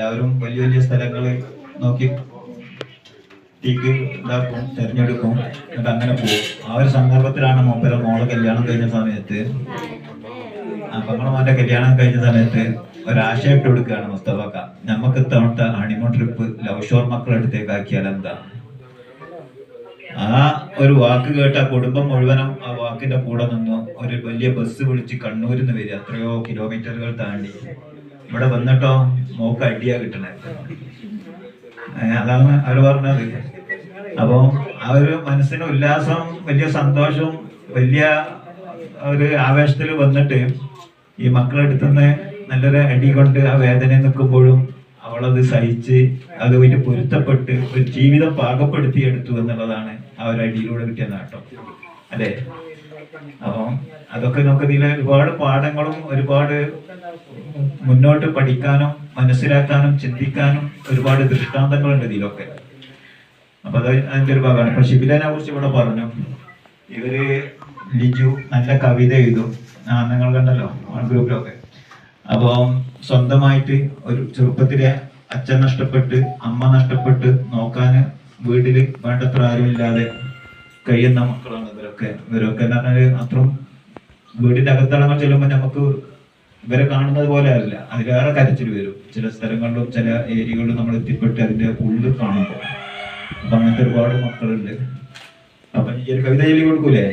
എല്ലാവരും വലിയ വലിയ സ്ഥലങ്ങൾ നോക്കി ടീക്ക് ഇതാക്കും, തിരഞ്ഞെടുക്കും, എന്നിട്ട് അങ്ങനെ പോകും. ആ ഒരു സന്ദർഭത്തിലാണ് മൂപ്പര മോളെ കല്യാണം കഴിഞ്ഞ സമയത്ത്, പെങ്ങളമാരുടെ കല്യാണം കഴിഞ്ഞ സമയത്ത് ഒരാശയം ഇട്ട് കൊടുക്കുകയാണ് മുസ്തഫക്ക, നമുക്ക് ഇത്തവണത്തെ ഹണിമൂൺ ട്രിപ്പ് ലവ് ഷോർ മക്കളെടുത്തേക്ക് ആക്കിയാൽ എന്താ? ആ ഒരു വാക്ക് കേട്ട കുടുംബം മുഴുവനും ആ വാക്കിന്റെ കൂടെ നിന്നു. ഒരു വലിയ ബസ് വിളിച്ച് കണ്ണൂരിൽ നിന്ന് വരിക, എത്രയോ കിലോമീറ്ററുകൾ താണ്ടി ഇവിടെ വന്നിട്ടോ മോക്ക് അടിയാ കിട്ടണേ. അതാണ് അവര് പറഞ്ഞത്. അപ്പൊ ആ ഒരു മനസ്സിന് ഉല്ലാസം, വലിയ സന്തോഷവും, വലിയ ഒരു ആവേശത്തിൽ വന്നിട്ട് ഈ മക്കളെടുത്തുനിന്ന് നല്ലൊരു അടി കൊണ്ട് ആ വേദന നിൽക്കുമ്പോഴും അവളത് സഹിച്ച് അതുമായിട്ട് പൊരുത്തപ്പെട്ട് ഒരു ജീവിതം പാകപ്പെടുത്തി എടുത്തു എന്നുള്ളതാണ് ആ ഒരു അടിയിലൂടെ കിട്ടിയ നേട്ടം, അല്ലെ? അപ്പം അതൊക്കെ നമുക്ക് ഇതിലെ ഒരുപാട് പാഠങ്ങളും ഒരുപാട് മുന്നോട്ട് പഠിക്കാനും മനസ്സിലാക്കാനും ചിന്തിക്കാനും ഒരുപാട് ദൃഷ്ടാന്തങ്ങളുണ്ട് ഇതിലൊക്കെ. അപ്പൊ അത് അതിന്റെ ഒരു ഭാഗമാണ്. ഇപ്പൊ ഷിബിലനെ കുറിച്ച് ഇവിടെ പറഞ്ഞു. ഇവര് ലിജു നല്ല കവിത എഴുതും, നിങ്ങൾ കണ്ടല്ലോ ഗ്രൂപ്പിലൊക്കെ. അപ്പം സ്വന്തമായിട്ട് ഒരു ചെറുപ്പത്തിലെ അച്ഛൻ നഷ്ടപ്പെട്ട് അമ്മ നഷ്ടപ്പെട്ട് നോക്കാന് വീട്ടില് വേണ്ടത്ര ആരുമില്ലാതെ കഴിയുന്ന മക്കളാണ് ഇവരൊക്കെ എന്ന് പറഞ്ഞാല് അത്രയും വീടിന്റെ അകത്തളങ്ങൾ ചെല്ലുമ്പോൾ നമുക്ക് ഇവരെ കാണുന്നത് പോലെ അല്ല, അതിലേറെ കരച്ചിൽ വരും. ചില സ്ഥലങ്ങളിലും ചില ഏരിയകളിലും നമ്മൾ എത്തിപ്പെട്ട് അതിന്റെ ഉള്ളിൽ കാണുമ്പോൾ. അപ്പൊ അങ്ങനത്തെ ഒരുപാട് മക്കളുണ്ട്. അപ്പൊ ഈ ഒരു കവിത ചൊല്ലി കൊടുക്കൂലേ?